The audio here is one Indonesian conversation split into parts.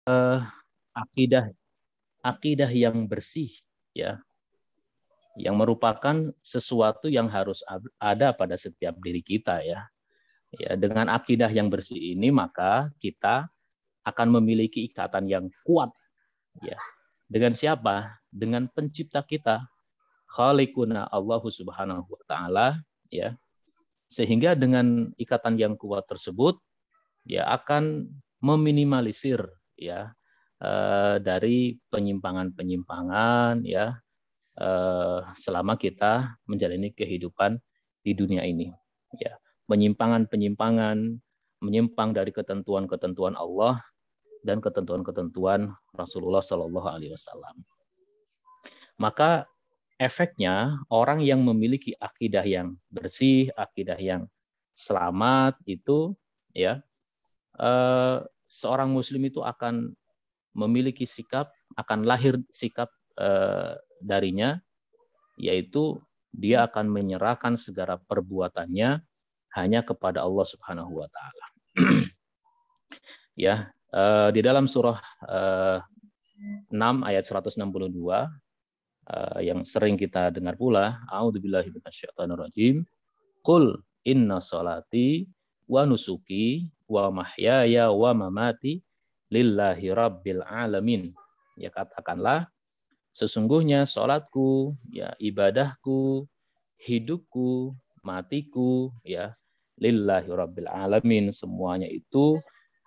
eh, akidah akidah yang bersih, ya, yang merupakan sesuatu yang harus ada pada setiap diri kita, ya. Ya, dengan akidah yang bersih ini maka kita akan memiliki ikatan yang kuat, ya. Dengan siapa? Dengan pencipta kita, Khaliquna Allahu Subhanahu wa taala, ya. Sehingga dengan ikatan yang kuat tersebut ya akan meminimalisir, ya, dari penyimpangan-penyimpangan, ya, selama kita menjalani kehidupan di dunia ini, ya. Penyimpangan-penyimpangan, menyimpang dari ketentuan-ketentuan Allah dan ketentuan-ketentuan Rasulullah Shallallahu Alaihi Wasallam. Maka efeknya orang yang memiliki akidah yang bersih, akidah yang selamat itu, ya, seorang Muslim itu akan memiliki sikap, akan lahir sikap darinya, yaitu dia akan menyerahkan segala perbuatannya hanya kepada Allah Subhanahu wa taala. Ya, di dalam surah 6 ayat 162 yang sering kita dengar pula, a'udzubillahi minasyaitonirrajim, qul inna sholati wa nusuki wa mahyaya wa mamati lillahi rabbil alamin. Ya, katakanlah, sesungguhnya salatku, ya, ibadahku, hidupku, matiku, ya, lillahi rabbil alamin, semuanya itu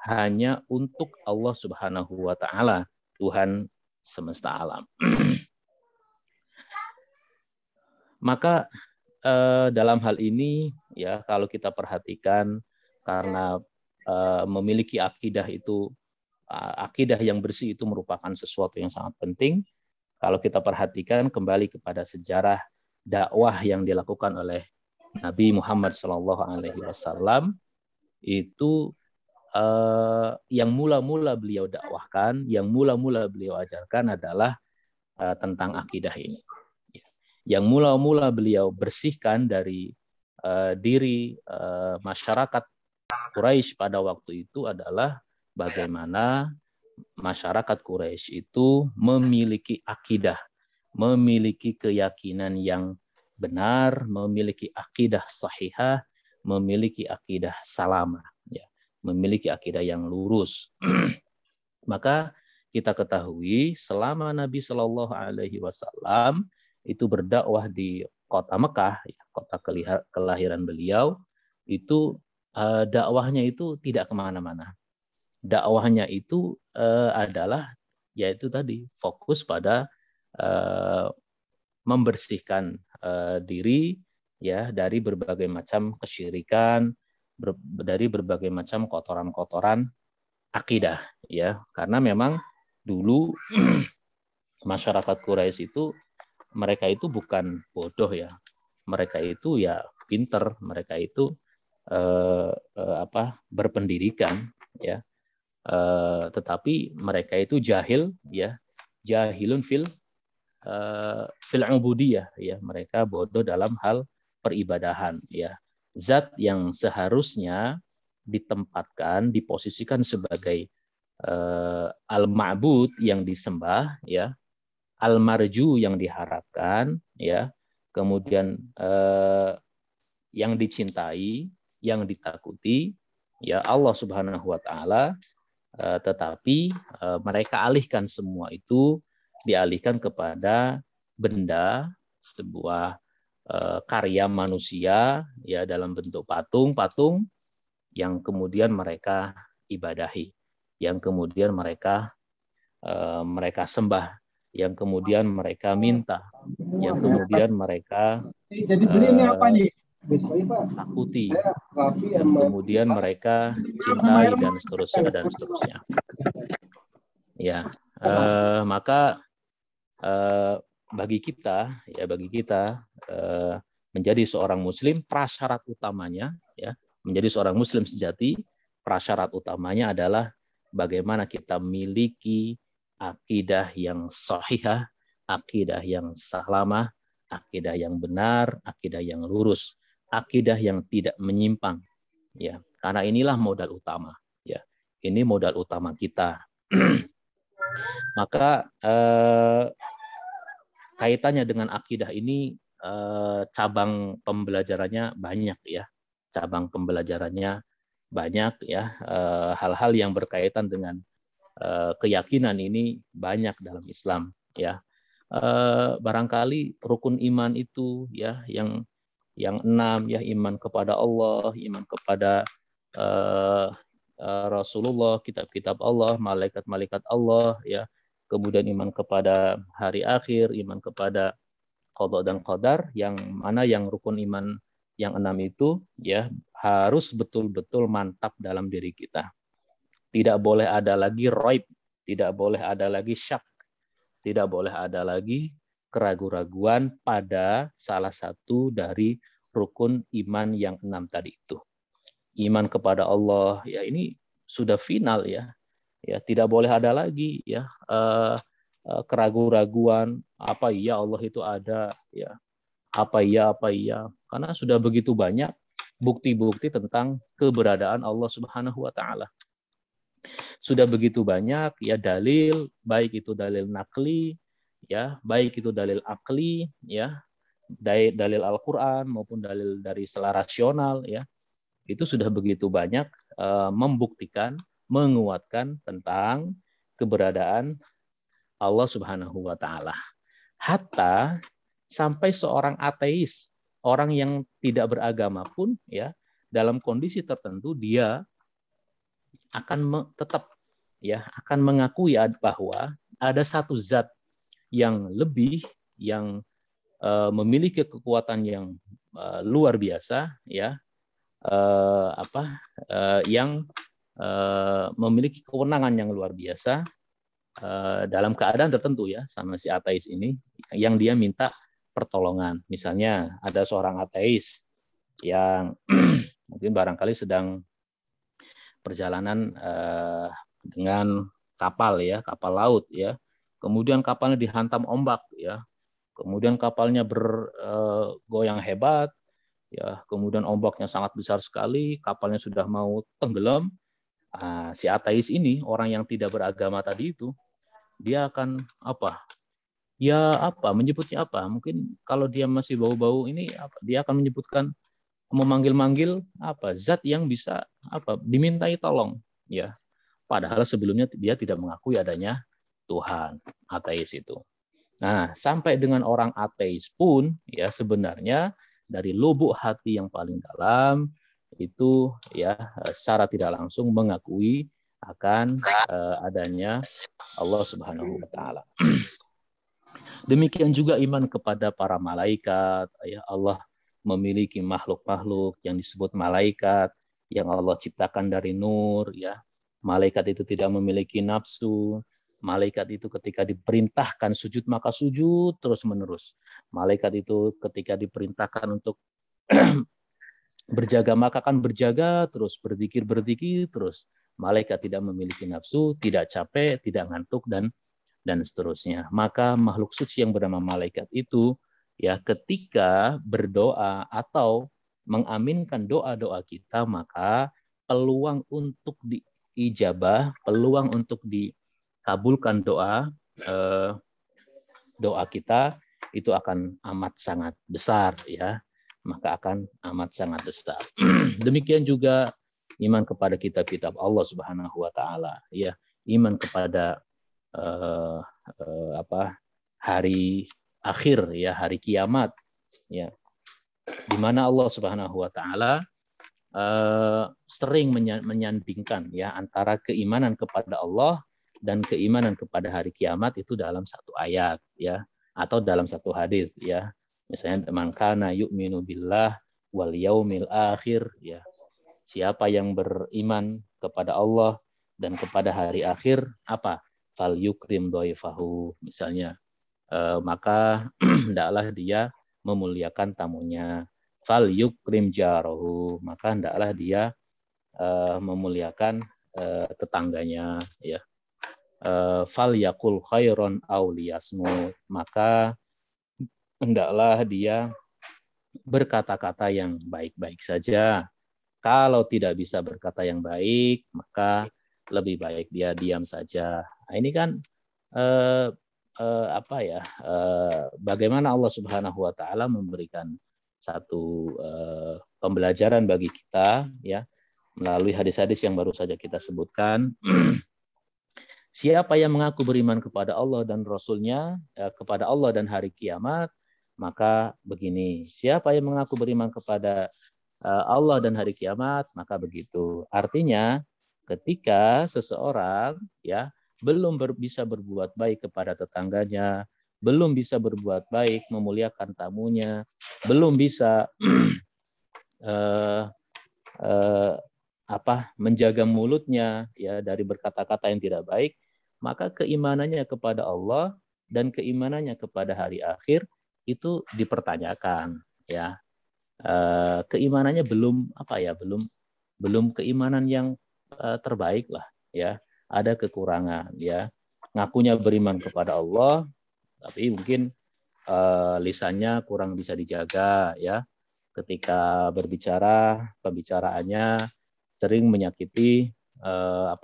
hanya untuk Allah Subhanahu wa taala, Tuhan semesta alam. Maka dalam hal ini, ya, kalau kita perhatikan, karena memiliki akidah itu, akidah yang bersih itu merupakan sesuatu yang sangat penting. Kalau kita perhatikan kembali kepada sejarah dakwah yang dilakukan oleh Nabi Muhammad SAW, itu yang mula-mula beliau dakwahkan, yang mula-mula beliau ajarkan adalah tentang akidah ini. Yang mula-mula beliau bersihkan dari diri masyarakat Quraisy pada waktu itu adalah bagaimana masyarakat Quraisy itu memiliki akidah, memiliki keyakinan yang benar, memiliki akidah sahihah, memiliki akidah salamah, ya, memiliki akidah yang lurus. Maka kita ketahui selama Nabi Shallallahu Alaihi Wasallam itu berdakwah di kota Mekah, kota kelahiran beliau, itu dakwahnya itu tidak kemana-mana. Dakwahnya itu adalah, yaitu tadi, fokus pada membersihkan diri, ya, dari berbagai macam kesyirikan, dari berbagai macam kotoran-kotoran akidah, ya. Karena memang dulu masyarakat Quraisy itu, mereka itu bukan bodoh, ya. Mereka itu ya pinter, mereka itu berpendidikan, ya. Tetapi mereka itu jahil, ya, jahilun fil ubudiyah, ya, mereka bodoh dalam hal peribadahan, ya. Zat yang seharusnya ditempatkan, diposisikan sebagai al-ma'bud yang disembah, ya, al-marju yang diharapkan, ya, kemudian yang dicintai, yang ditakuti, ya, Allah Subhanahu wa taala, tetapi mereka alihkan semua itu, dialihkan kepada benda, sebuah karya manusia, ya, dalam bentuk patung-patung yang kemudian mereka ibadahi, yang kemudian mereka sembah, yang kemudian mereka minta, yang kemudian mereka takuti, yang kemudian mereka cintai, dan seterusnya dan seterusnya. Ya, maka bagi kita, ya, bagi kita menjadi seorang Muslim, prasyarat utamanya, ya, menjadi seorang Muslim sejati, prasyarat utamanya adalah bagaimana kita memiliki akidah yang sahihah, akidah yang salamah, akidah yang benar, akidah yang lurus, akidah yang tidak menyimpang, ya. Karena inilah modal utama, ya. Ini modal utama kita Maka kaitannya dengan akidah ini cabang pembelajarannya banyak ya. Cabang pembelajarannya banyak ya. Hal-hal yang berkaitan dengan keyakinan ini banyak dalam Islam ya. Barangkali rukun iman itu ya yang 6 ya, iman kepada Allah, iman kepada Rasulullah, kitab-kitab Allah, malaikat-malaikat Allah ya. Kemudian iman kepada hari akhir, iman kepada qada dan qadar, yang mana yang rukun iman yang 6 itu ya harus betul-betul mantap dalam diri kita. Tidak boleh ada lagi raib, tidak boleh ada lagi syak, tidak boleh ada lagi keraguan-raguan pada salah satu dari rukun iman yang 6 tadi itu. Iman kepada Allah ya ini sudah final ya. Ya, tidak boleh ada lagi ya keraguan-raguan apa iya Allah itu ada ya. Apa iya karena sudah begitu banyak bukti-bukti tentang keberadaan Allah Subhanahu wa taala. Sudah begitu banyak ya dalil, baik itu dalil nakli ya, baik itu dalil akli ya, dalil Al-Qur'an maupun dalil dari secara rasional ya. Itu sudah begitu banyak membuktikan, menguatkan tentang keberadaan Allah Subhanahu wa taala. Hatta sampai seorang ateis, orang yang tidak beragama pun ya, dalam kondisi tertentu dia akan tetap ya akan mengakui bahwa ada satu zat yang lebih, yang memiliki kekuatan yang luar biasa ya, yang memiliki kewenangan yang luar biasa dalam keadaan tertentu ya, sama si ateis ini yang dia minta pertolongan. Misalnya ada seorang ateis yang mungkin barangkali sedang perjalanan dengan kapal ya, kapal laut ya. Kemudian kapalnya dihantam ombak ya. Kemudian kapalnya bergoyang hebat ya, kemudian ombaknya sangat besar sekali, kapalnya sudah mau tenggelam. Si ateis ini, orang yang tidak beragama tadi itu, dia akan apa? Ya apa? Menyebutnya apa? Mungkin kalau dia masih bau-bau ini, dia akan menyebutkan, memanggil-manggil apa? Zat yang bisa apa? Dimintai tolong, ya. Padahal sebelumnya dia tidak mengakui adanya Tuhan, ateis itu. Nah, sampai dengan orang ateis pun, ya sebenarnya dari lubuk hati yang paling dalam itu ya secara tidak langsung mengakui akan adanya Allah Subhanahu wa taala. Demikian juga iman kepada para malaikat, ya Allah memiliki makhluk-makhluk yang disebut malaikat yang Allah ciptakan dari nur ya. Malaikat itu tidak memiliki nafsu. Malaikat itu ketika diperintahkan sujud maka sujud terus-menerus. Malaikat itu ketika diperintahkan untuk berjaga maka akan berjaga terus, berzikir terus. Malaikat tidak memiliki nafsu, tidak capek, tidak ngantuk dan seterusnya. Maka makhluk suci yang bernama malaikat itu ya ketika berdoa atau mengaminkan doa-doa kita, maka peluang untuk diijabah, peluang untuk dikabulkan doa kita itu akan amat sangat besar ya. Maka akan amat sangat besar. Demikian juga iman kepada kitab-kitab Allah Subhanahu wa taala ya. Iman kepada hari akhir ya, hari kiamat ya, di mana Allah Subhanahu wa taala sering menyandingkan ya antara keimanan kepada Allah dan keimanan kepada hari kiamat itu dalam satu ayat ya, atau dalam satu hadis ya. Misalnya man kana yu'minu billah wal yaumil akhir ya. Siapa yang beriman kepada Allah dan kepada hari akhir, apa? Fal yukrim dhaifahu misalnya. Maka hendaklah dia memuliakan tamunya. Fal yukrim jarahu, maka hendaklah dia memuliakan tetangganya ya. Fal yakul khairon aw liyasmut, maka hendaklah dia berkata-kata yang baik-baik saja. Kalau tidak bisa berkata yang baik, maka lebih baik dia diam saja. Nah, ini kan eh, bagaimana Allah Subhanahu wa taala memberikan satu pembelajaran bagi kita ya melalui hadis-hadis yang baru saja kita sebutkan. Siapa yang mengaku beriman kepada Allah dan Rasul-Nya, kepada Allah dan hari kiamat, maka begini. Siapa yang mengaku beriman kepada Allah dan hari kiamat, maka begitu. Artinya, ketika seseorang ya belum bisa berbuat baik kepada tetangganya, belum bisa berbuat baik memuliakan tamunya, belum bisa eh, eh, menjaga mulutnya ya dari berkata-kata yang tidak baik, maka keimanannya kepada Allah dan keimanannya kepada hari akhir itu dipertanyakan ya. Keimanannya belum belum keimanan yang terbaik lah ya, ada kekurangan ya, ngakunya beriman kepada Allah tapi mungkin lisannya kurang bisa dijaga ya, ketika berbicara pembicaraannya sering menyakiti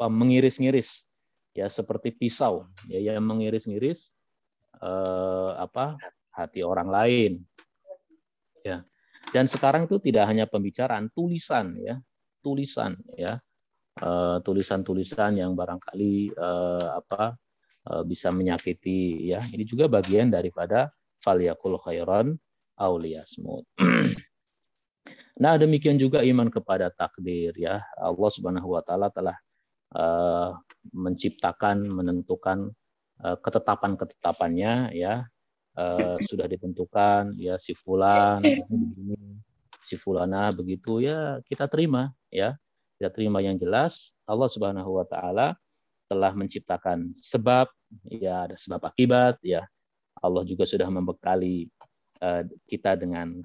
mengiris-ngiris ya, seperti pisau ya yang mengiris-ngiris hati orang lain ya. Dan sekarang itu tidak hanya pembicaraan, tulisan ya, tulisan ya, tulisan-tulisan yang barangkali bisa menyakiti ya. Ini juga bagian daripada falyakul khairan aw liyasmut. Nah, demikian juga iman kepada takdir ya. Allah Subhanahu wa taala telah menciptakan, menentukan ketetapan-ketetapannya ya. Sudah ditentukan ya, si fulan begini, si fulana begitu ya, kita terima ya. Kita terima yang jelas Allah Subhanahu wa taala telah menciptakan sebab ya, ada sebab akibat ya. Allah juga sudah membekali kita dengan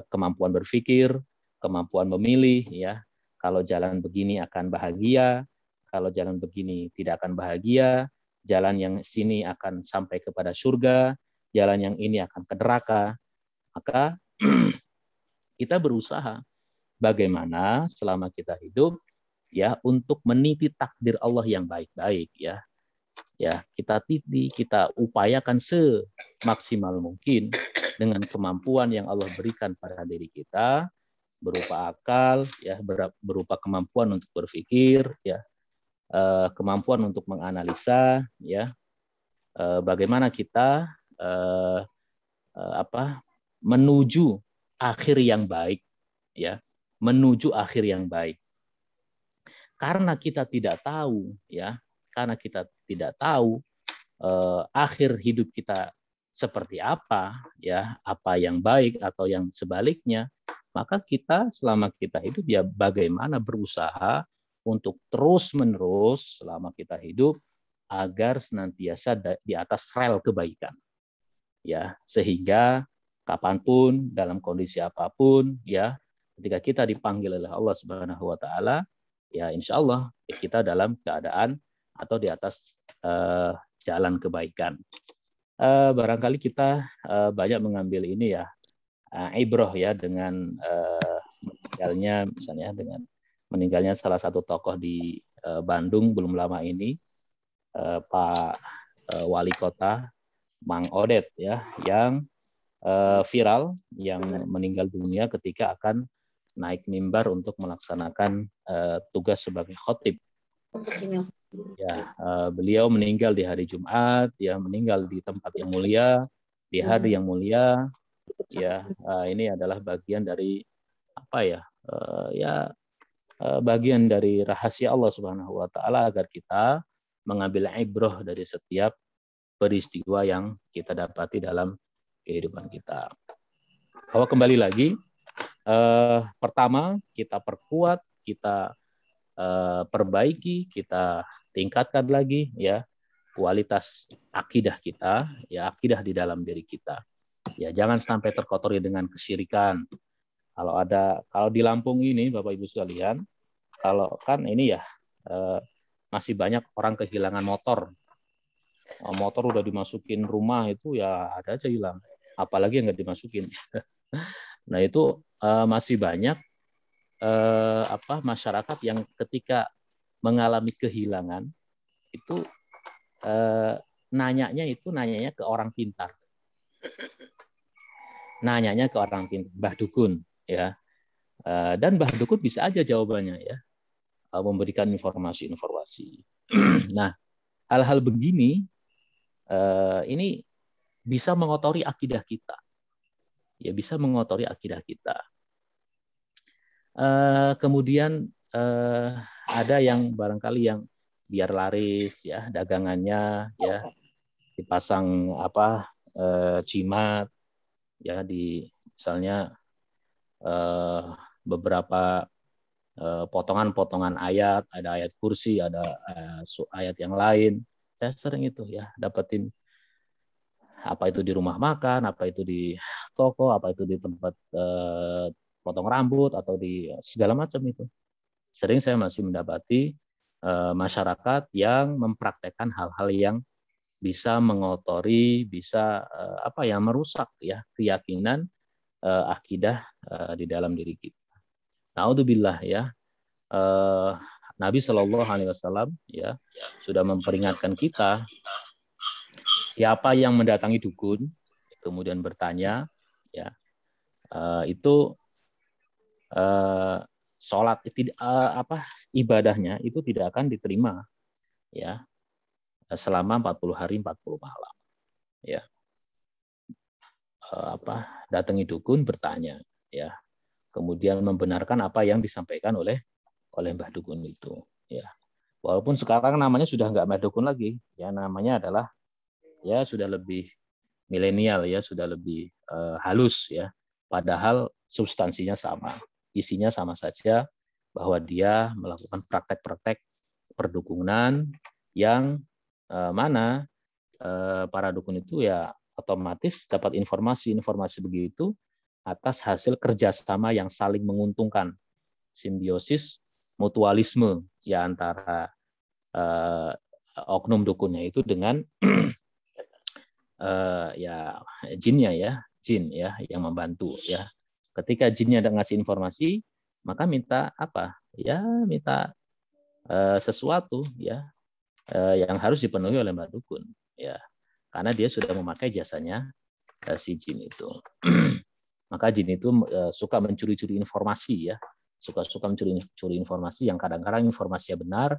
kemampuan berpikir, kemampuan memilih ya. Kalau jalan begini akan bahagia, kalau jalan begini tidak akan bahagia, jalan yang sini akan sampai kepada surga, jalan yang ini akan ke neraka. Maka kita berusaha bagaimana selama kita hidup ya untuk meniti takdir Allah yang baik-baik ya. Ya, kita titi, kita upayakan semaksimal mungkin dengan kemampuan yang Allah berikan pada diri kita, berupa akal ya, berupa kemampuan untuk berpikir ya, kemampuan untuk menganalisa ya, bagaimana kita menuju akhir yang baik ya, menuju akhir yang baik. Karena kita tidak tahu ya, karena kita tidak tahu akhir hidup kita seperti apa ya, apa yang baik atau yang sebaliknya, maka kita selama kita hidup ya bagaimana berusaha untuk terus-menerus selama kita hidup agar senantiasa di atas rel kebaikan ya, sehingga kapanpun dalam kondisi apapun ya, ketika kita dipanggil oleh Allah Subhanahu wa taala ya, insya Allah kita dalam keadaan atau di atas jalan kebaikan. Barangkali kita banyak mengambil ini ya, ibroh ya, dengan meninggalnya misalnya, dengan meninggalnya salah satu tokoh di Bandung belum lama ini, Pak Wali Kota Mang Odet ya, yang viral, yang meninggal dunia ketika akan naik mimbar untuk melaksanakan tugas sebagai khotib. Ya, beliau meninggal di hari Jumat, ya, meninggal di tempat yang mulia, di hari yang mulia. Ya, ini adalah bagian dari bagian dari rahasia Allah Subhanahu wa taala agar kita mengambil ibroh dari setiap peristiwa yang kita dapati dalam kehidupan kita. Bahwa kembali lagi, pertama kita perkuat, kita perbaiki, kita tingkatkan lagi ya kualitas akidah kita, ya akidah di dalam diri kita. Ya jangan sampai terkotori dengan kesyirikan. Kalau di Lampung ini Bapak Ibu sekalian, kalau kan ini ya masih banyak orang kehilangan motor. Motor udah dimasukin rumah itu ya ada aja hilang. Apalagi yang nggak dimasukin. Nah itu masih banyak masyarakat yang ketika mengalami kehilangan itu nanyanya ke orang pintar. Nanyanya ke orang pintar, Mbah Dukun, ya. Dan Mbah Dukun bisa aja jawabannya, ya, memberikan informasi-informasi. Nah, hal-hal begini ini bisa mengotori akidah kita, ya, bisa mengotori akidah kita. Kemudian ada yang barangkali yang biar laris, ya, dagangannya, ya, dipasang jimat, ya, di misalnya beberapa potongan-potongan ayat, ada ayat kursi, ada ayat yang lain. Saya sering itu, ya, dapetin apa itu di rumah makan, apa itu di toko, apa itu di tempat potong rambut, atau di segala macam itu. Sering saya masih mendapati masyarakat yang mempraktekkan hal-hal yang bisa mengotori, bisa merusak, ya, keyakinan akidah di dalam diri kita. Naudzubillah, ya. Nabi Shallallahu Alaihi Wasallam, ya, sudah memperingatkan kita, siapa yang mendatangi dukun kemudian bertanya, ya, itu sholat ibadahnya itu tidak akan diterima, ya, selama 40 hari 40 malam, ya. Datangi dukun bertanya, ya, kemudian membenarkan apa yang disampaikan oleh Mbah Dukun itu, ya. Walaupun sekarang namanya sudah nggak Mbah Dukun lagi, ya, namanya adalah, ya, sudah lebih milenial, ya, sudah lebih halus, ya. Padahal substansinya sama, isinya sama saja, bahwa dia melakukan praktek-praktek perdukunan yang mana para dukun itu, ya, otomatis dapat informasi-informasi begitu atas hasil kerjasama yang saling menguntungkan, simbiosis mutualisme, ya, antara oknum dukunnya itu dengan ya, jinnya, ya, jin, ya, yang membantu, ya. Ketika jinnya ada ngasih informasi, maka minta apa, ya, minta sesuatu, ya, yang harus dipenuhi oleh Mbak Dukun, ya, karena dia sudah memakai jasanya si jin itu. Maka jin itu suka mencuri-curi informasi, ya, suka mencuri informasi yang kadang-kadang informasinya benar,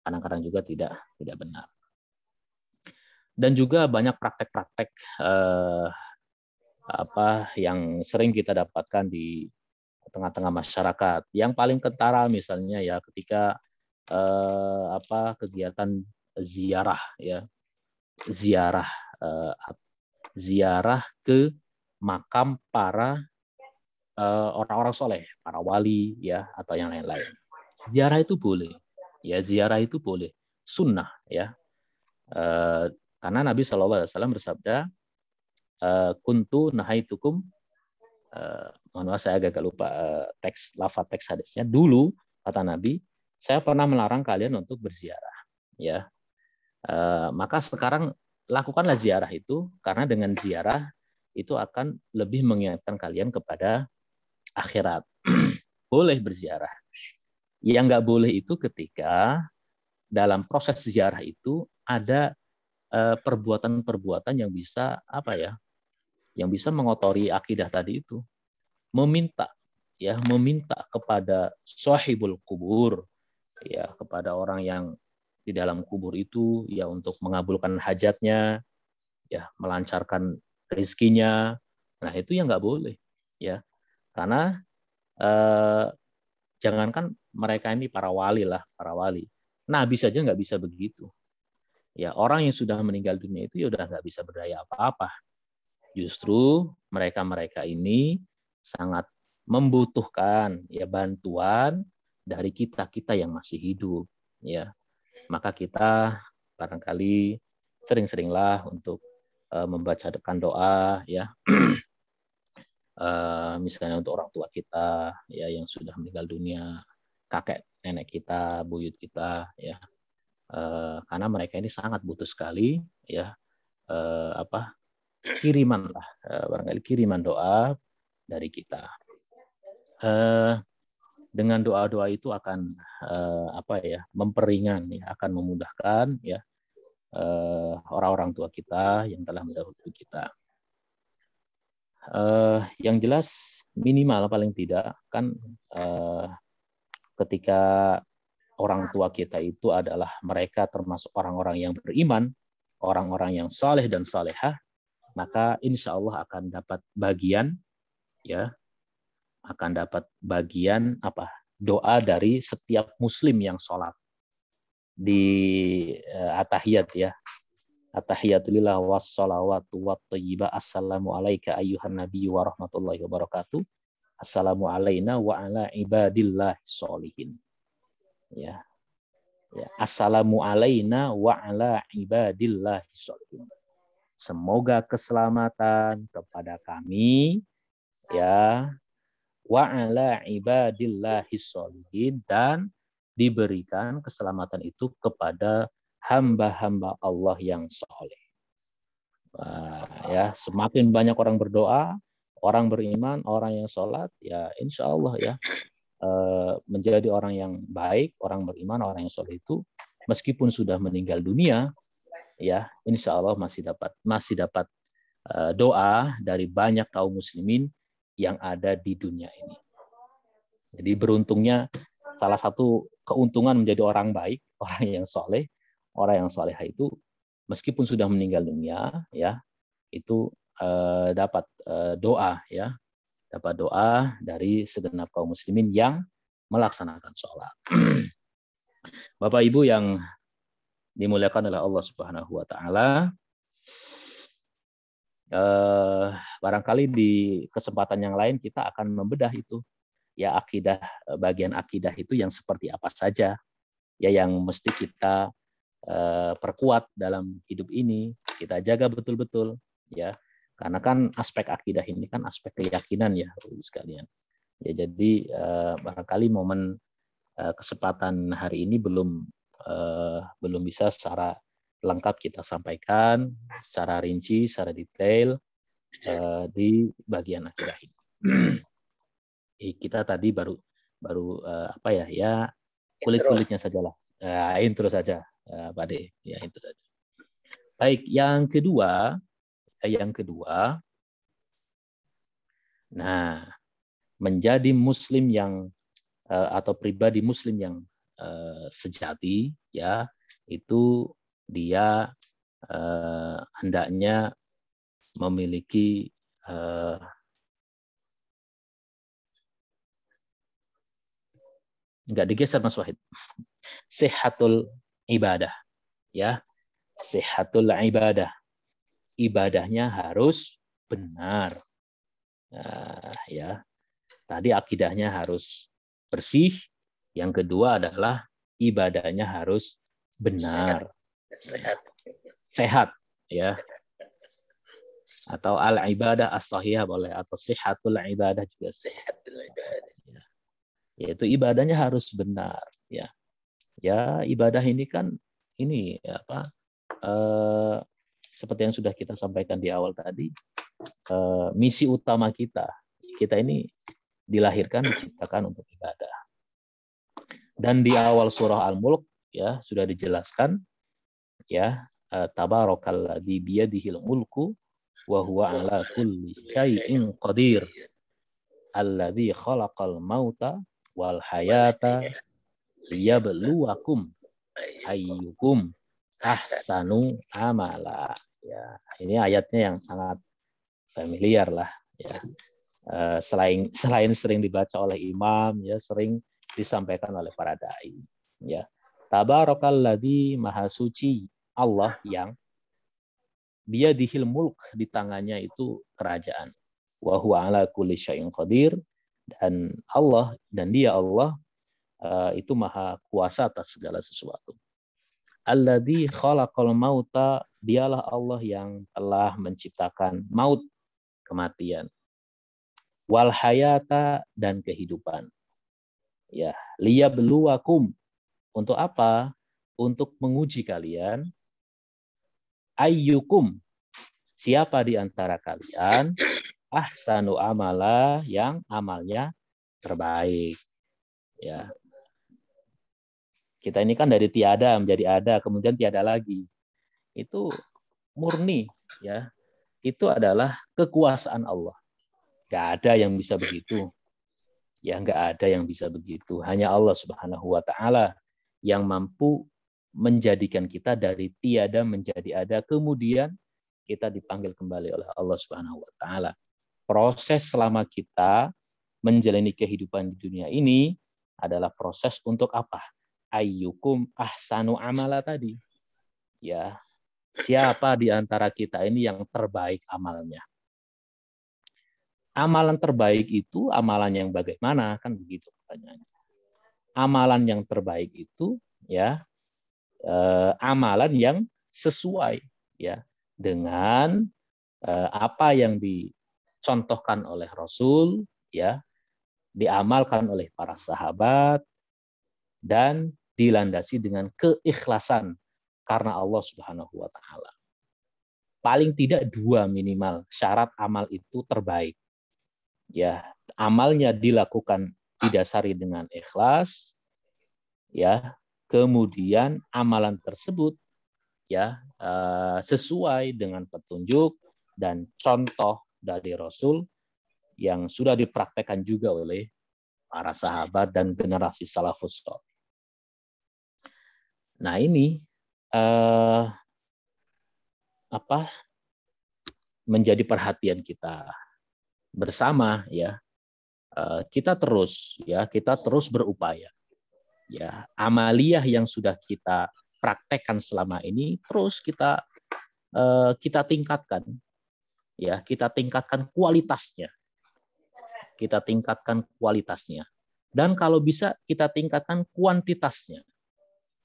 kadang-kadang juga tidak benar. Dan juga banyak praktek-praktek yang sering kita dapatkan di tengah-tengah masyarakat. Yang paling kentara misalnya, ya, ketika kegiatan ziarah, ya, ziarah ke makam para orang-orang soleh, para wali, ya, atau yang lain-lain. Ziarah itu boleh, ya, ziarah itu boleh, sunnah, ya. Karena Nabi SAW bersabda, kuntu nahaitukum, mohon maaf saya agak lupa lafaz teks hadisnya. Dulu kata Nabi, saya pernah melarang kalian untuk berziarah, ya. Maka sekarang lakukanlah ziarah itu, karena dengan ziarah itu akan lebih mengingatkan kalian kepada akhirat. Boleh berziarah. Yang nggak boleh itu ketika dalam proses ziarah itu ada perbuatan-perbuatan yang bisa yang bisa mengotori akidah tadi itu. Meminta kepada sahibul kubur, ya, kepada orang yang di dalam kubur itu, ya, untuk mengabulkan hajatnya, ya, melancarkan rezekinya. Nah, itu yang nggak boleh, ya, karena jangankan mereka ini para wali, Nabi saja nggak bisa begitu. Ya, orang yang sudah meninggal dunia itu ya udah nggak bisa berdaya apa-apa. Justru mereka ini sangat membutuhkan, ya, bantuan dari kita yang masih hidup, ya. Maka kita barangkali sering-seringlah untuk membacakan doa, ya. Misalnya untuk orang tua kita, ya, yang sudah meninggal dunia, kakek nenek kita, buyut kita, ya. Karena mereka ini sangat butuh sekali, ya, barangkali kiriman doa dari kita. dengan doa-doa itu akan memperingan, ya, akan memudahkan, ya, orang-orang tua kita yang telah mendahului kita. Yang jelas minimal paling tidak kan ketika orang tua kita itu adalah mereka termasuk orang-orang yang beriman, orang-orang yang saleh dan salehah, maka insya Allah akan dapat bagian, ya, akan dapat bagian doa dari setiap muslim yang sholat di atahiyat, ya. Atahiyatulillah wassalawatu watthayyibah assalamu alayka ayyuhan nabiyyu wa rahmatullahi wabarakatuh assalamu alayna wa ala ibadillah sholihin, ya. Ya, assalamu alayna wa ala ibadillah sholihin. Semoga keselamatan kepada kami, ya, wa ala ibadillahi sholihin, dan diberikan keselamatan itu kepada hamba-hamba Allah yang soleh. Ya, semakin banyak orang berdoa, orang beriman, orang yang sholat, ya insya Allah, ya, menjadi orang yang baik, orang beriman, orang yang soleh itu meskipun sudah meninggal dunia, ya insya Allah masih dapat doa dari banyak kaum muslimin yang ada di dunia ini. Jadi beruntungnya, salah satu keuntungan menjadi orang baik, orang yang soleh, orang yang solehah itu meskipun sudah meninggal dunia, ya, itu dapat doa, ya, dapat doa dari segenap kaum muslimin yang melaksanakan sholat. Bapak Ibu yang dimuliakan oleh Allah Subhanahu Wa Taala, barangkali di kesempatan yang lain kita akan membedah itu, ya, akidah, bagian akidah itu yang seperti apa saja, ya, yang mesti kita perkuat dalam hidup ini, kita jaga betul-betul, ya, karena kan aspek akidah ini kan aspek keyakinan, ya, sekalian. Ya, jadi barangkali momen kesempatan hari ini belum bisa secara lengkap kita sampaikan secara rinci, secara detail di bagian akidah ini. Kita tadi baru kulit-kulitnya sajalah, intro saja, Pak De, ya, itu saja. Baik, yang kedua, nah, menjadi muslim yang atau pribadi muslim yang sejati, ya, itu dia hendaknya memiliki enggak digeser Mas Wahid. Sehatul ibadah, ya. Sehatul ibadah. Ibadahnya harus benar. Ya. Tadi akidahnya harus bersih, yang kedua adalah ibadahnya harus benar. Sehat, ya. Atau al-ibadah as-sahihah boleh, atau sihatul ibadah juga. Sihatul ibadah. Ya. Yaitu ibadahnya harus benar, ya. Ya, ibadah ini kan ini seperti yang sudah kita sampaikan di awal tadi, misi utama kita ini dilahirkan, diciptakan untuk ibadah. Dan di awal surah Al-Mulk, ya, sudah dijelaskan, ya, tabarakalladzi biyadihil mulku wa huwa ala kulli syai'in qadir alladzi khalaqal mauta wal hayata liyabluwakum ayyukum ahsanu amala. Ya, ini ayatnya yang sangat familiar lah, ya. Selain sering dibaca oleh imam, ya, sering disampaikan oleh para dai, ya. Tabarakalladzi, maha suci Allah yang biyadihil mulk, di tangannya itu kerajaan, wa huwa ala kulli syai'in qadir, dan dia Allah itu maha kuasa atas segala sesuatu. Alladzi khalaqal mauta, dialah Allah yang telah menciptakan maut, kematian, wal hayata, dan kehidupan. Ya, liyabluwakum, untuk apa? Untuk menguji kalian, ayyukum, siapa di antara kalian, ahsanu amala, yang amalnya terbaik. Ya. Kita ini kan dari tiada menjadi ada, kemudian tiada lagi. Itu murni, ya. Itu adalah kekuasaan Allah. Nggak ada yang bisa begitu. Ya, nggak ada yang bisa begitu. Hanya Allah Subhanahu wa Ta'ala yang mampu menjadikan kita dari tiada menjadi ada, kemudian kita dipanggil kembali oleh Allah Subhanahu wa Ta'ala. Proses selama kita menjalani kehidupan di dunia ini adalah proses untuk apa? Ayyukum ahsanu amala tadi. Ya, siapa di antara kita ini yang terbaik amalnya? Amalan terbaik itu amalan yang bagaimana? Kan begitu pertanyaannya. Amalan yang terbaik itu ya amalan yang sesuai ya dengan apa yang dicontohkan oleh Rasul, ya, diamalkan oleh para sahabat dan dilandasi dengan keikhlasan karena Allah Subhanahu wa Ta'ala. Paling tidak 2 minimal syarat amal itu terbaik. Ya, amalnya dilakukan didasari dengan ikhlas, ya. Kemudian amalan tersebut ya sesuai dengan petunjuk dan contoh dari Rasul yang sudah dipraktekkan juga oleh para sahabat dan generasi salafus saleh. Nah, ini menjadi perhatian kita bersama ya. Kita terus berupaya ya, amaliyah yang sudah kita praktekkan selama ini terus kita tingkatkan ya, kita tingkatkan kualitasnya, dan kalau bisa kita tingkatkan kuantitasnya,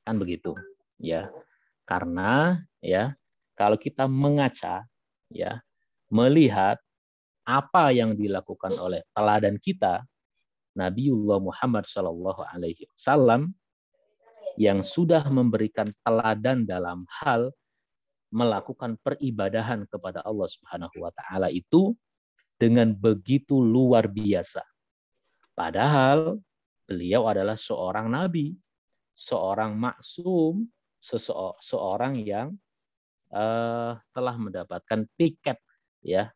kan begitu ya. Karena ya kalau kita mengaca ya, melihat apa yang dilakukan oleh teladan kita Nabiullah Muhammad SAW yang sudah memberikan teladan dalam hal melakukan peribadahan kepada Allah Subhanahu wa Ta'ala itu dengan begitu luar biasa. Padahal beliau adalah seorang nabi, seorang maksum, seorang yang telah mendapatkan tiket ya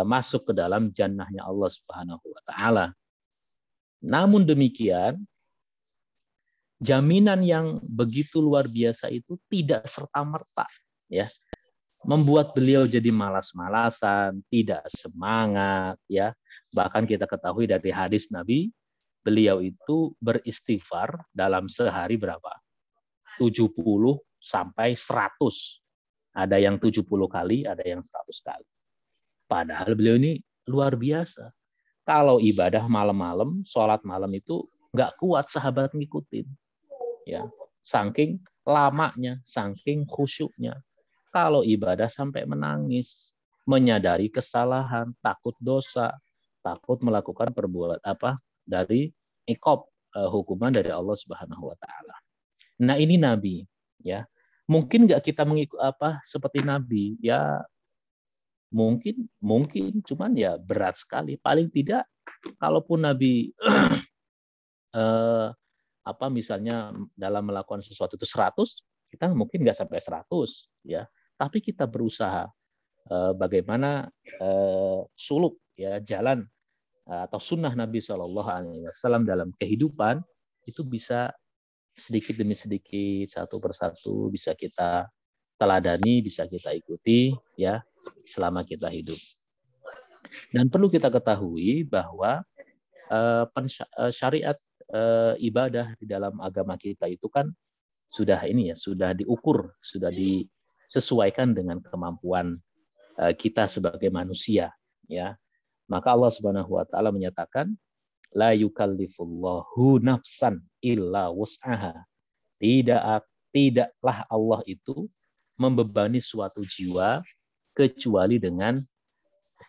masuk ke dalam jannahnya Allah Subhanahu wa Ta'ala. Namun demikian, jaminan yang begitu luar biasa itu tidak serta-merta ya membuat beliau jadi malas-malasan, tidak semangat ya. Bahkan kita ketahui dari hadis Nabi, beliau itu beristighfar dalam sehari berapa? 70 sampai 100. Ada yang 70 kali, ada yang 100 kali. Padahal beliau ini luar biasa. Kalau ibadah malam-malam, sholat malam itu nggak kuat sahabat ngikutin. Ya, saking lamanya, saking khusyuknya. Kalau ibadah sampai menangis, menyadari kesalahan, takut dosa, takut melakukan perbuatan dari iqab, hukuman dari Allah Subhanahu wa Ta'ala. Nah, ini Nabi, ya. Mungkin nggak kita mengikut seperti Nabi, ya mungkin, cuman ya berat sekali. Paling tidak, kalaupun Nabi misalnya dalam melakukan sesuatu itu 100, kita mungkin nggak sampai 100, ya. Tapi kita berusaha bagaimana suluk ya jalan atau sunnah Nabi SAW dalam kehidupan itu bisa sedikit demi sedikit, satu persatu bisa kita teladani, bisa kita ikuti ya selama kita hidup. Dan perlu kita ketahui bahwa syariat ibadah di dalam agama kita itu kan sudah diukur, sudah disesuaikan dengan kemampuan kita sebagai manusia ya. Maka Allah Subhanahu wa Ta'ala menyatakan la yukallifullahu nafsan illa wus'aha. Tidaklah Allah itu membebani suatu jiwa kecuali dengan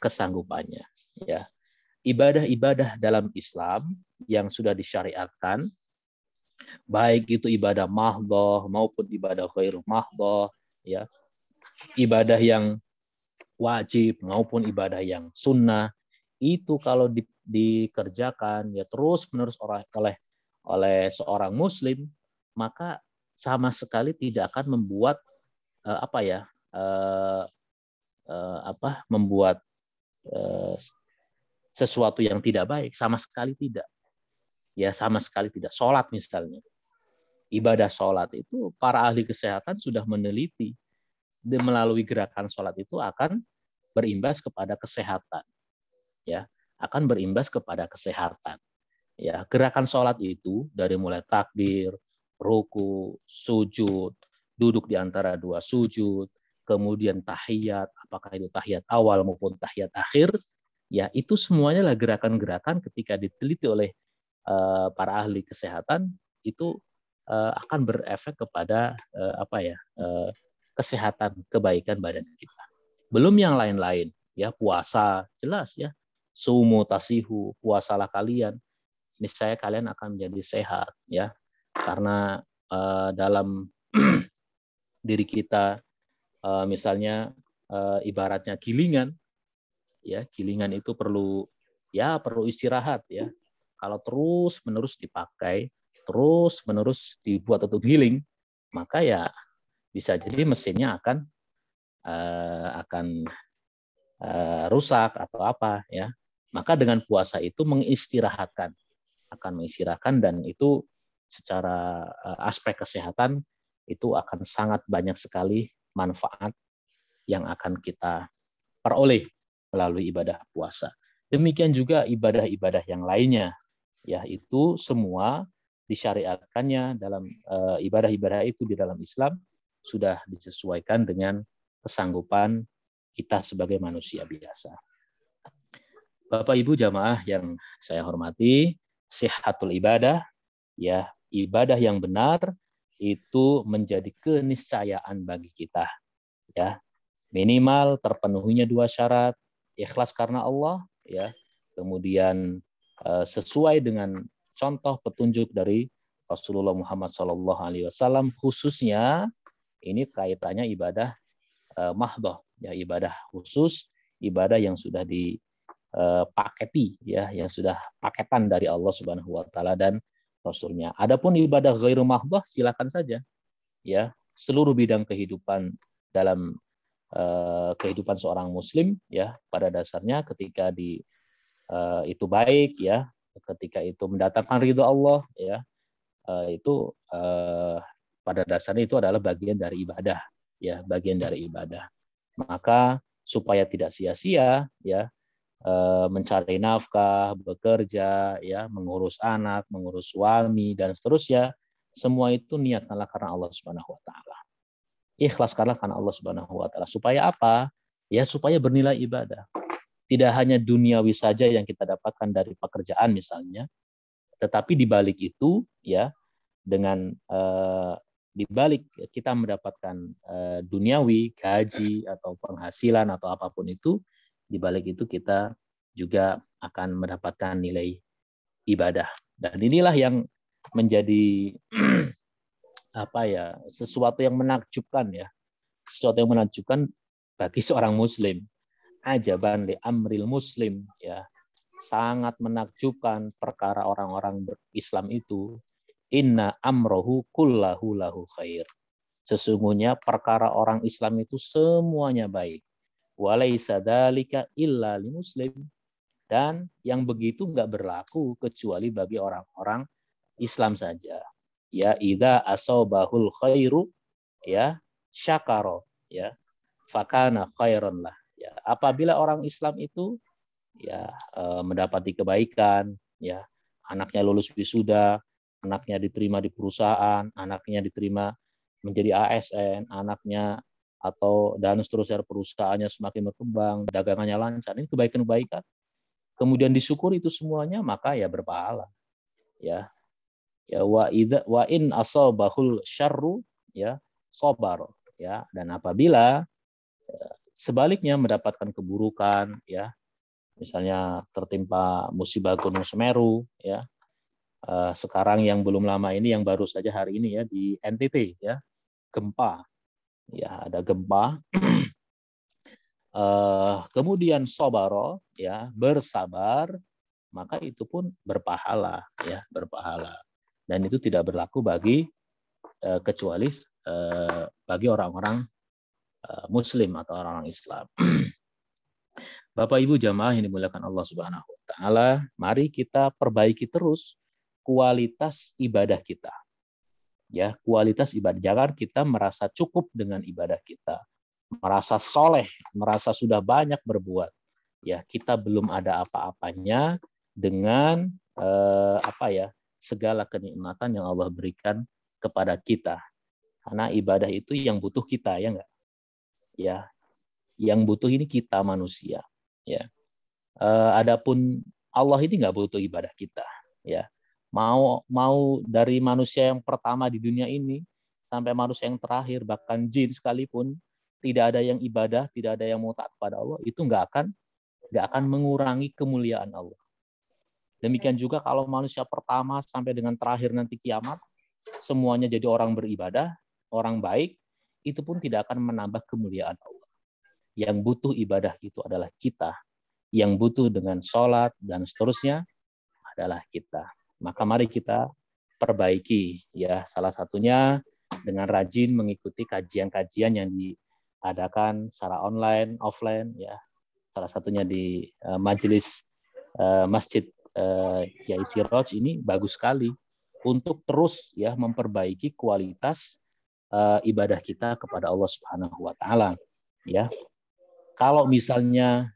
kesanggupannya ya. Ibadah-ibadah dalam Islam yang sudah disyariatkan, baik itu ibadah mahdhah maupun ibadah ghairu mahdhah ya, ibadah yang wajib maupun ibadah yang sunnah, itu kalau dikerjakan ya terus menerus oleh seorang muslim, maka sama sekali tidak akan membuat eh, membuat eh, sesuatu yang tidak baik, sama sekali tidak. Ya sama sekali tidak. Sholat misalnya, ibadah sholat itu para ahli kesehatan sudah meneliti, melalui gerakan sholat itu akan berimbas kepada kesehatan, ya akan berimbas kepada kesehatan. Ya, gerakan sholat itu dari mulai takbir, ruku, sujud, duduk di antara dua sujud, kemudian tahiyat, apakah itu tahiyat awal maupun tahiyat akhir, ya itu semuanya lah gerakan-gerakan ketika diteliti oleh para ahli kesehatan itu akan berefek kepada kesehatan, kebaikan badan kita. Belum yang lain-lain, ya puasa jelas ya, sumu tasihu, puasalah kalian, niscaya kalian akan menjadi sehat ya, karena dalam diri kita misalnya ibaratnya gilingan, ya gilingan itu perlu istirahat ya. Kalau terus menerus dipakai, terus menerus dibuat untuk healing, maka ya bisa jadi mesinnya akan rusak atau apa ya. Maka dengan puasa itu akan mengistirahatkan, dan itu secara aspek kesehatan itu akan sangat banyak sekali manfaat yang akan kita peroleh melalui ibadah puasa. Demikian juga ibadah-ibadah yang lainnya, yaitu semua disyariatkannya dalam ibadah-ibadah itu di dalam Islam sudah disesuaikan dengan kesanggupan kita sebagai manusia biasa. Bapak Ibu jamaah yang saya hormati, sihatul ibadah, ya ibadah yang benar itu menjadi keniscayaan bagi kita, ya minimal terpenuhinya 2 syarat, ikhlas karena Allah, ya kemudian sesuai dengan contoh petunjuk dari Rasulullah Muhammad SAW, khususnya ini kaitannya ibadah mahdoh, ya ibadah khusus, ibadah yang sudah dipaketi, ya yang sudah paketan dari Allah Subhanahu Wa Taala dan Rasulnya. Adapun ibadah ghairu mahdoh silakan saja, ya seluruh bidang kehidupan dalam kehidupan seorang muslim, ya pada dasarnya ketika itu baik, ya ketika itu mendatangkan ridho Allah, ya itu pada dasarnya itu adalah bagian dari ibadah, ya bagian dari ibadah. Maka supaya tidak sia-sia, ya mencari nafkah, bekerja, ya mengurus anak, mengurus suami dan seterusnya, semua itu niatkanlah karena Allah Subhanahu Wa Taala. Ikhlaskanlah karena Allah Subhanahu Wa Taala. Supaya apa? Ya supaya bernilai ibadah. Tidak hanya duniawi saja yang kita dapatkan dari pekerjaan misalnya, tetapi di balik itu, ya dengan di balik kita mendapatkan duniawi, gaji atau penghasilan atau apapun itu, di balik itu kita juga akan mendapatkan nilai ibadah. Dan inilah yang menjadi sesuatu yang menakjubkan, ya sesuatu yang menakjubkan bagi seorang muslim. Ajaban li amril muslim, ya sangat menakjubkan perkara orang-orang berislam itu. Inna amrohu kullahu lahu khair. Sesungguhnya perkara orang Islam itu semuanya baik. Walaisa dzalika illa li muslim. Dan yang begitu nggak berlaku kecuali bagi orang-orang Islam saja. Ya idza asobahul khairu, ya syakaro, ya fakana khairon lah. Ya, apabila orang Islam itu ya mendapati kebaikan, ya anaknya lulus wisuda, anaknya diterima di perusahaan, anaknya diterima menjadi ASN, anaknya atau dan seterusnya perusahaannya semakin berkembang, dagangannya lancar, ini kebaikan-kebaikan. Kemudian disyukuri itu semuanya, maka ya berpahala. Ya. Ya wa in asabahul syarru, ya sabar, ya, dan apabila sebaliknya mendapatkan keburukan, ya misalnya tertimpa musibah Gunung Semeru, ya sekarang yang belum lama ini, yang baru saja hari ini ya di NTT, ya gempa, ya ada gempa kemudian sobaro, ya, bersabar, maka itu pun berpahala, ya, berpahala. Dan itu tidak berlaku bagi kecuali bagi orang-orang Muslim atau orang-orang Islam. Bapak Ibu jamaah yang dimuliakan Allah Subhanahu wa taala, mari kita perbaiki terus kualitas ibadah kita. Ya, kualitas ibadah. Jangan kita merasa cukup dengan ibadah kita, merasa soleh, merasa sudah banyak berbuat. Ya, kita belum ada apa-apanya dengan segala kenikmatan yang Allah berikan kepada kita. Karena ibadah itu yang butuh kita, ya enggak? Ya, yang butuh ini kita manusia. Ya, adapun Allah ini nggak butuh ibadah kita. Ya, mau dari manusia yang pertama di dunia ini sampai manusia yang terakhir, bahkan jin sekalipun, tidak ada yang ibadah, tidak ada yang mau taat kepada Allah, itu nggak akan mengurangi kemuliaan Allah. Demikian juga kalau manusia pertama sampai dengan terakhir nanti kiamat, semuanya jadi orang beribadah, orang baik, itu pun tidak akan menambah kemuliaan Allah. Yang butuh ibadah itu adalah kita. Yang butuh dengan sholat dan seterusnya adalah kita. Maka mari kita perbaiki, ya, salah satunya dengan rajin mengikuti kajian-kajian yang diadakan secara online, offline, ya. Salah satunya di majelis Masjid Kiai Siroj ini bagus sekali untuk terus, ya, memperbaiki kualitas ibadah kita kepada Allah Subhanahu wa taala, ya. Kalau misalnya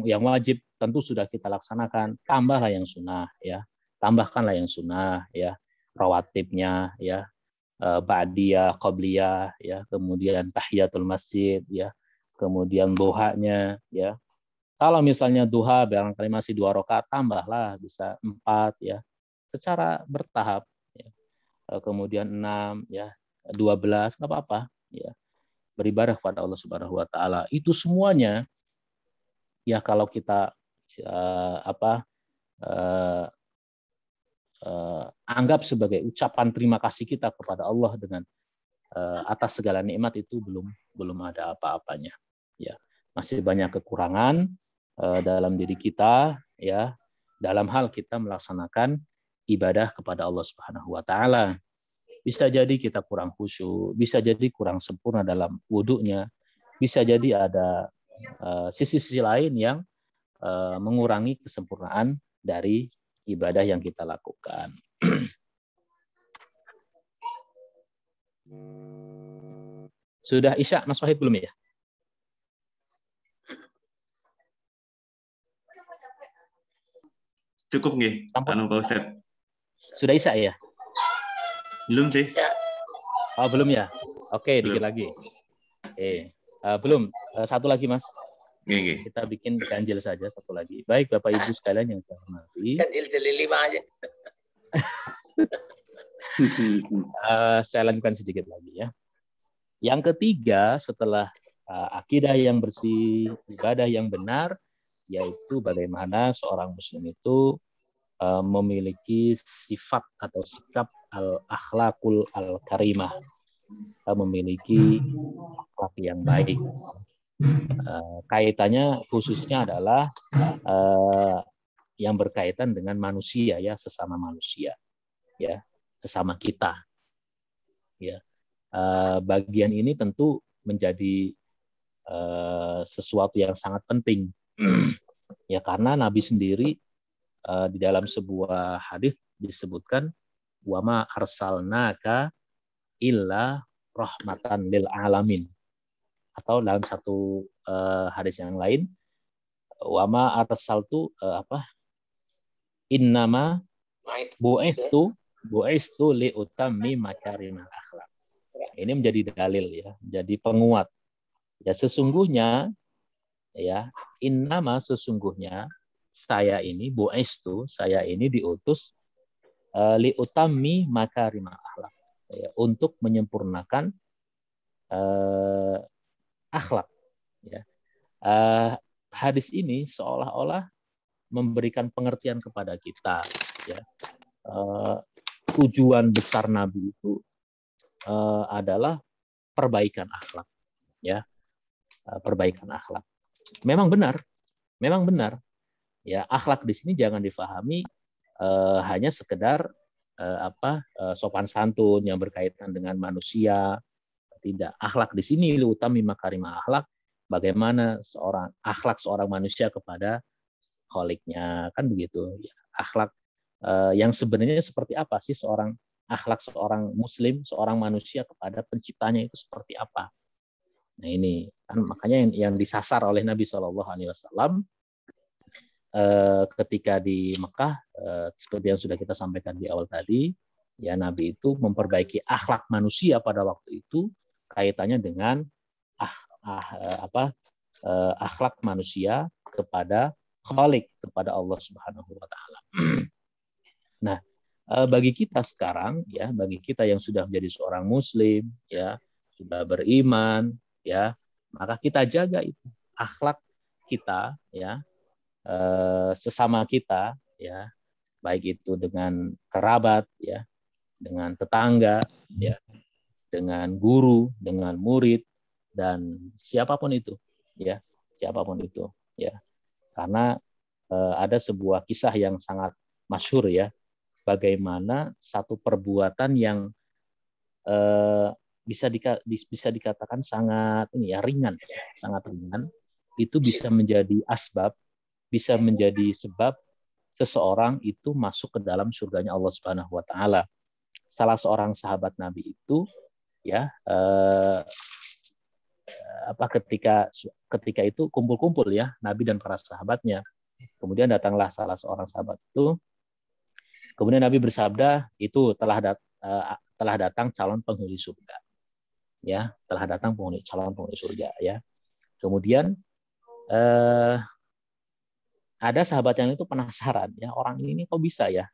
yang wajib tentu sudah kita laksanakan, tambahlah yang sunnah, ya, tambahkanlah yang sunnah, ya, rawatibnya, ya, ba'diyah, qabliyah, ya, kemudian tahiyatul masjid, ya, kemudian duhanya, ya. Kalau misalnya duha barangkali masih 2 rakaat, tambahlah bisa 4, ya, secara bertahap, ya. Kemudian 6, ya, 12, nggak apa-apa, ya. Beribadah kepada Allah Subhanahu wa taala. Itu semuanya, ya, kalau kita anggap sebagai ucapan terima kasih kita kepada Allah dengan atas segala nikmat, itu belum ada apa-apanya, ya. Masih banyak kekurangan dalam diri kita, ya, dalam hal kita melaksanakan ibadah kepada Allah Subhanahu wa taala. Bisa jadi kita kurang khusyuk, bisa jadi kurang sempurna dalam wudhunya, bisa jadi ada sisi-sisi lain yang mengurangi kesempurnaan dari ibadah yang kita lakukan. Sudah Isya, Mas Wahid, belum ya? Cukup nggih, anu Pak Ustaz. Sudah Isya ya? Belum sih. Oh, belum ya? Oke, dikit lagi. Belum. Satu lagi, Mas. Nggih. Kita bikin ganjil saja satu lagi. Baik, Bapak Ibu sekalian yang saya hormati. Ganjil jadi 5 aja. Saya lanjutkan sedikit lagi, ya. Yang ketiga setelah akidah yang bersih, ibadah yang benar, yaitu bagaimana seorang Muslim itu memiliki sifat atau sikap al-akhlakul al-karimah, memiliki akhlak yang baik. Kaitannya khususnya adalah yang berkaitan dengan manusia, ya, sesama manusia, ya, sesama kita, ya. Bagian ini tentu menjadi sesuatu yang sangat penting, ya, karena Nabi sendiri di dalam sebuah hadis disebutkan wama arsalnaka illa rahmatan lil alamin, atau dalam satu hadis yang lain wama arsaltu innama bu'istu li utammi makarimal akhlak. Ini menjadi dalil, ya, menjadi penguat, ya, sesungguhnya, ya, innama, sesungguhnya saya ini bu'istu, saya ini diutus li utammi makarimal akhlak, ya, untuk menyempurnakan akhlak, ya. Hadis ini seolah-olah memberikan pengertian kepada kita, ya, tujuan besar Nabi itu adalah perbaikan akhlak, ya, perbaikan akhlak. Memang benar ya, akhlak di sini jangan difahami hanya sekedar sopan santun yang berkaitan dengan manusia. Tidak, akhlak di sini utami makarimah akhlak, bagaimana akhlak seorang manusia kepada kholiknya, kan begitu ya. Akhlak yang sebenarnya seperti apa sih akhlak seorang muslim, seorang manusia kepada penciptanya itu seperti apa. Nah ini kan makanya yang disasar oleh Nabi SAW ketika di Mekah, seperti yang sudah kita sampaikan di awal tadi, ya Nabi itu memperbaiki akhlak manusia pada waktu itu kaitannya dengan akhlak manusia kepada Khalik, kepada Allah Subhanahu wa taala. Nah, bagi kita sekarang ya, bagi kita yang sudah menjadi seorang muslim ya, sudah beriman ya, maka kita jaga itu akhlak kita ya, sesama kita ya, baik itu dengan kerabat ya, dengan tetangga ya, dengan guru, dengan murid, dan siapapun itu ya, siapapun itu ya. Karena ada sebuah kisah yang sangat masyhur ya, bagaimana satu perbuatan yang bisa dikatakan sangat ringan ya, sangat ringan, itu bisa menjadi bisa menjadi sebab seseorang itu masuk ke dalam surganya Allah Subhanahu wa taala. Salah seorang sahabat Nabi itu ya ketika itu kumpul-kumpul ya Nabi dan para sahabatnya. Kemudian datanglah salah seorang sahabat itu. Kemudian Nabi bersabda, itu telah datang calon penghuni surga. Ya, telah datang calon penghuni surga ya. Kemudian ada sahabat yang itu penasaran ya, orang ini kok bisa ya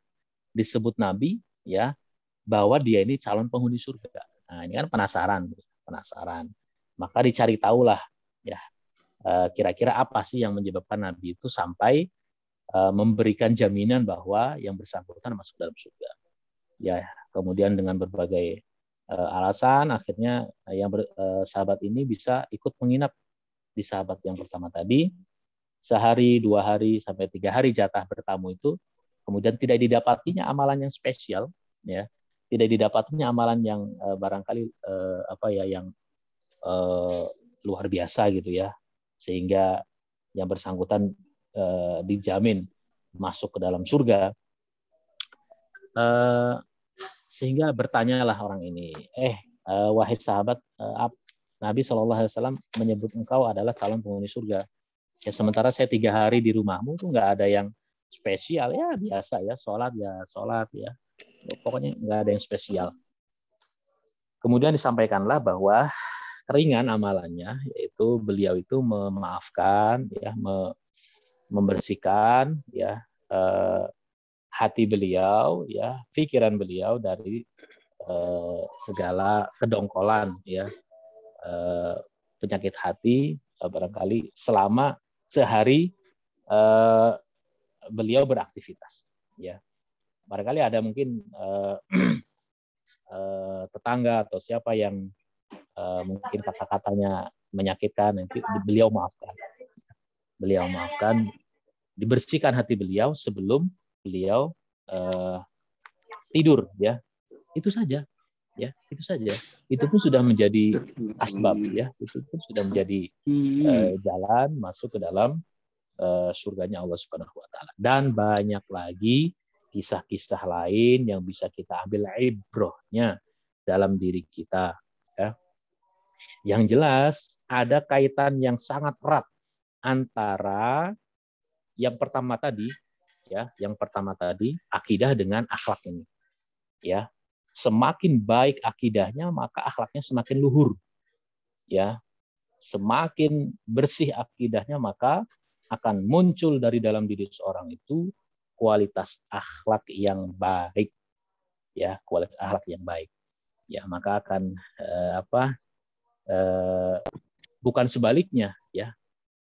disebut Nabi ya bahwa dia ini calon penghuni surga. Nah, ini kan penasaran. Maka dicari tahulah ya, kira-kira apa sih yang menyebabkan Nabi itu sampai memberikan jaminan bahwa yang bersangkutan masuk dalam surga. Ya, kemudian dengan berbagai alasan akhirnya sahabat ini bisa ikut menginap di sahabat yang pertama tadi. Sehari, 2 hari, sampai 3 hari jatah bertamu itu, kemudian tidak didapatinya amalan yang spesial, ya, tidak didapatinya amalan yang barangkali yang luar biasa gitu ya, sehingga yang bersangkutan dijamin masuk ke dalam surga. Sehingga bertanyalah orang ini, wahai sahabat, Nabi SAW menyebut engkau adalah calon penghuni surga. Ya sementara saya 3 hari di rumahmu tuh nggak ada yang spesial, ya biasa ya, sholat ya, pokoknya nggak ada yang spesial. Kemudian disampaikanlah bahwa ringan amalannya, yaitu beliau itu memaafkan ya, membersihkan ya hati beliau ya, pikiran beliau dari segala kedongkolan ya, penyakit hati barangkali selama sehari beliau beraktivitas ya. Barangkali ada mungkin tetangga atau siapa yang mungkin kata-katanya menyakitkan, nanti beliau maafkan, dibersihkan hati beliau sebelum beliau tidur ya. Itu saja ya, itu pun sudah menjadi asbab ya, itu pun sudah menjadi jalan masuk ke dalam surganya Allah Subhanahu wa taala. Dan banyak lagi kisah-kisah lain yang bisa kita ambil ibrahnya dalam diri kita ya. Yang jelas ada kaitan yang sangat erat antara yang pertama tadi akidah dengan akhlak ini ya. Semakin baik akidahnya, maka akhlaknya semakin luhur. Ya, semakin bersih akidahnya, maka akan muncul dari dalam diri seorang itu kualitas akhlak yang baik. Ya, kualitas akhlak yang baik. Ya, maka akan bukan sebaliknya. Ya,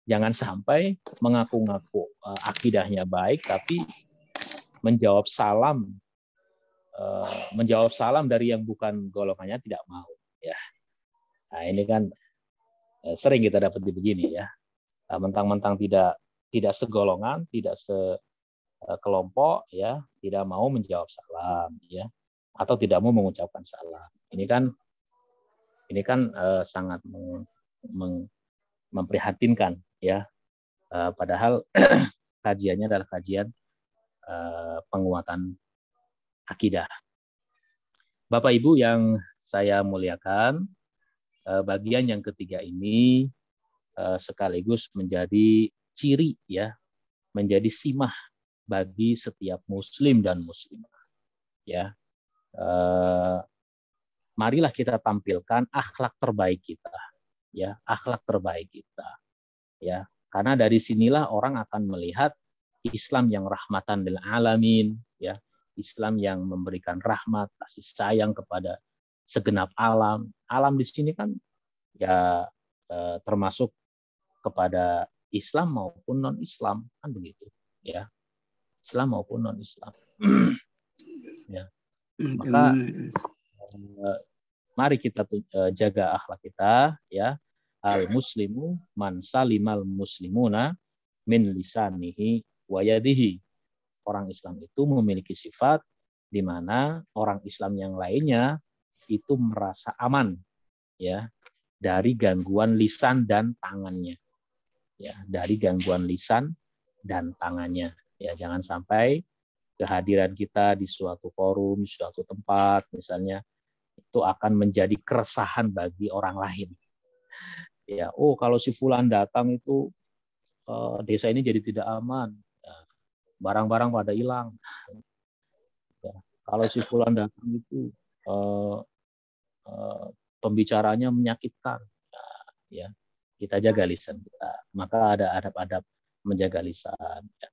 jangan sampai mengaku-ngaku akidahnya baik, tapi menjawab salam dari yang bukan golongannya tidak mau ya. Nah ini kan Sering kita dapat begini ya. Mentang-mentang tidak segolongan, tidak sekelompok ya, tidak mau menjawab salam ya, atau tidak mau mengucapkan salam. Ini kan sangat memprihatinkan ya. Padahal kajiannya adalah kajian penguatan akidah. Bapak Ibu yang saya muliakan, bagian yang ketiga ini sekaligus menjadi ciri ya, menjadi simah bagi setiap muslim dan muslimah ya. Marilah kita tampilkan akhlak terbaik kita ya, akhlak terbaik kita ya, karena dari sinilah orang akan melihat Islam yang rahmatan lil alamin ya, Islam yang memberikan rahmat, kasih sayang kepada segenap alam. Alam di sini kan ya termasuk kepada Islam maupun non-Islam kan begitu ya, Islam maupun non-Islam. Ya. Maka mari kita jaga akhlak kita ya. Al muslimu man salimal muslimuna min lisanihi wa yadihi. Orang Islam itu memiliki sifat di mana orang Islam yang lainnya itu merasa aman ya dari gangguan lisan dan tangannya. Ya, dari gangguan lisan dan tangannya. Ya, jangan sampai kehadiran kita di suatu forum, di suatu tempat misalnya itu akan menjadi keresahan bagi orang lain. Ya, oh kalau si fulan datang itu desa ini jadi tidak aman. Ya, barang-barang pada hilang. Ya, kalau si fulan datang itu pembicaranya menyakitkan. Ya, kita jaga lisan kita. Maka ada adab-adab menjaga lisan. Ya.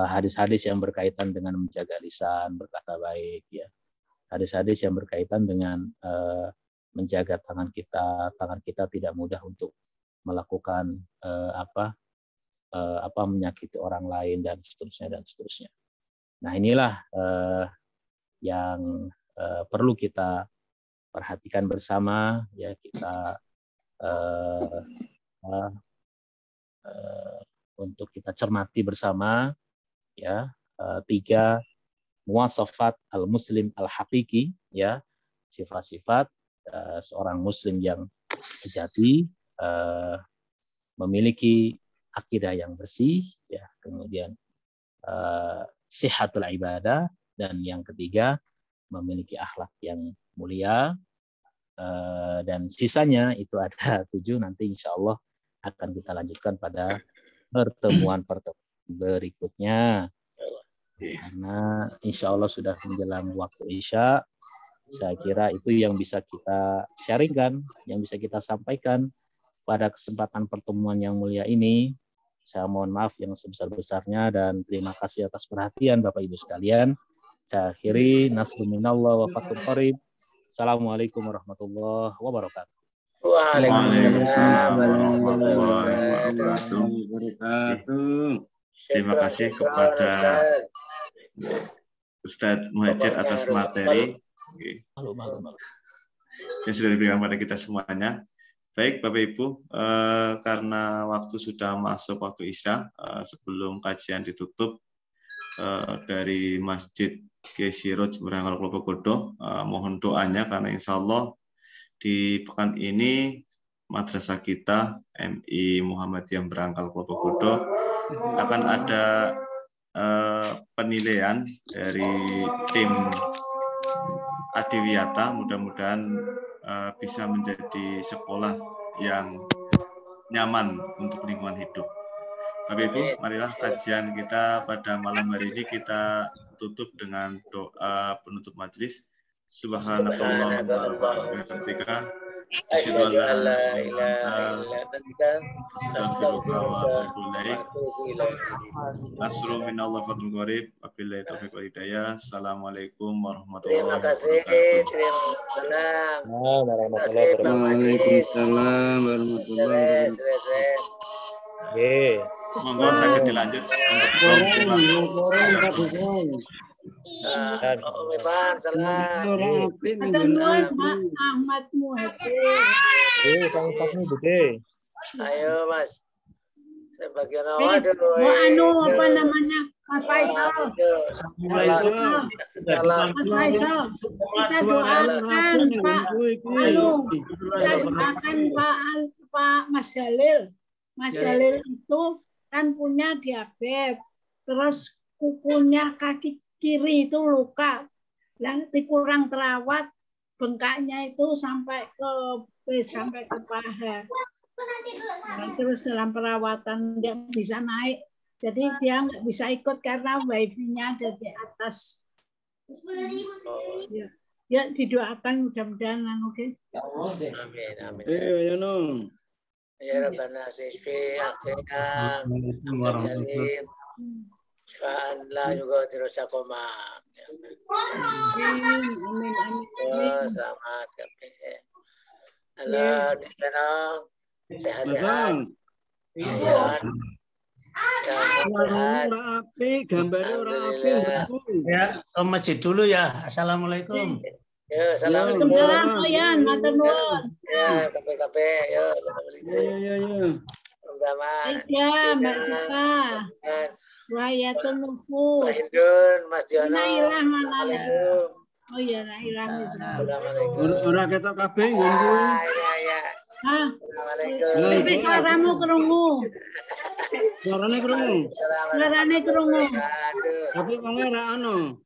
Hadis-hadis yang berkaitan dengan menjaga lisan, berkata baik, ya. Hadis-hadis yang berkaitan dengan menjaga tangan kita tidak mudah untuk melakukan menyakiti orang lain dan seterusnya. Nah inilah yang perlu kita perhatikan bersama, ya kita untuk kita cermati bersama. Ya, 3 muwasafat al-muslim al-haqiqi ya, sifat-sifat seorang muslim yang sejati, memiliki akidah yang bersih ya, kemudian sihatul ibadah, dan yang ketiga memiliki akhlak yang mulia, dan sisanya itu ada 7, nanti insya Allah akan kita lanjutkan pada pertemuan berikutnya, karena insya Allah sudah menjelang waktu Isya. Saya kira itu yang bisa kita sharingkan, yang bisa kita sampaikan pada kesempatan pertemuan yang mulia ini. Saya mohon maaf yang sebesar-besarnya dan terima kasih atas perhatian Bapak Ibu sekalian. Saya akhiri, nasrun minallah wa fathun qarib. Assalamualaikum warahmatullahi wabarakatuh. Waalaikumsalam warahmatullahi wabarakatuh. Terima kasih kepada Ustadz Muhajir atas materi yang sudah diberikan pada kita semuanya. Baik Bapak Ibu, karena waktu sudah masuk waktu Isya, sebelum kajian ditutup dari Masjid Kiai Siroj Berangkal Klopokodo, mohon doanya karena insya Allah di pekan ini madrasah kita MI Muhammadiyah Berangkal Klopokodo akan ada penilaian dari tim Adiwiyata. Mudah-mudahan bisa menjadi sekolah yang nyaman untuk lingkungan hidup. Bapak Ibu, marilah kajian kita pada malam hari ini kita tutup dengan doa penutup majelis. Subhanallah wa bihamdika asyhadu an la ilaha illa anta astaghfiruka wa atubu ilaik. Nasrun minallah fadlun qarib. Wabillahi taufiq wal hidayah. Assalamualaikum warahmatullahi wabarakatuh. Waalaikumsalam warahmatullahi wabarakatuh. Monggo saged dilanjut untuk Om Ivan, salam. Atau nuan Pak Ahmad Muhajir. Sama-sama Bude. Ayo Mas. Sebagian awal dulu. Mau anu apa namanya? Mas Faisal. Salam. Mas Faisal. Kita doakan Pak. Kita doakan Pak Mas Jalil. Mas Jalil itu kan punya diabetes. Terus kukunya kaki kiri itu luka. Yang kurang terawat, bengkaknya itu sampai ke paha. Nah, terus dalam perawatan nggak bisa naik, jadi dia nggak bisa ikut karena wifi-nya ada di atas. Ya didoakan mudah-mudahan, oke. Amin. Ya no. Ya Rabbana sisfi akhirnya jalin fa'an la yugadiru sakoma. Selamat halo di sana sehat-sehat. Ya, ke masjid dulu ya. Assalamualaikum. Ya, assalamualaikum. Waalaikumsalam, Oyan, matur nuwun. Ya, kape-kape. Ya, assalamualaikum. Ya, Mbak Sita. Wayatul Nufus. Mas Indun, Mas Jono. Nailah mana? Oh iya, Nailah. Assalamualaikum. Ora ketok kabeh nggonku. Ya. Hah? Assalamualaikum. Tapi suaramu kerungu. Suarane krungu. Suarane kerungu. Tapi wong ora ono.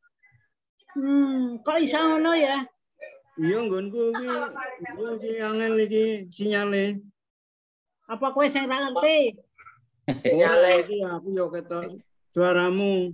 Kok iso ngono ya? Iya nggonku iki angel iki sinyale. Apa kowe sing ra ngerti? Ora iki aku yo ketok suaramu.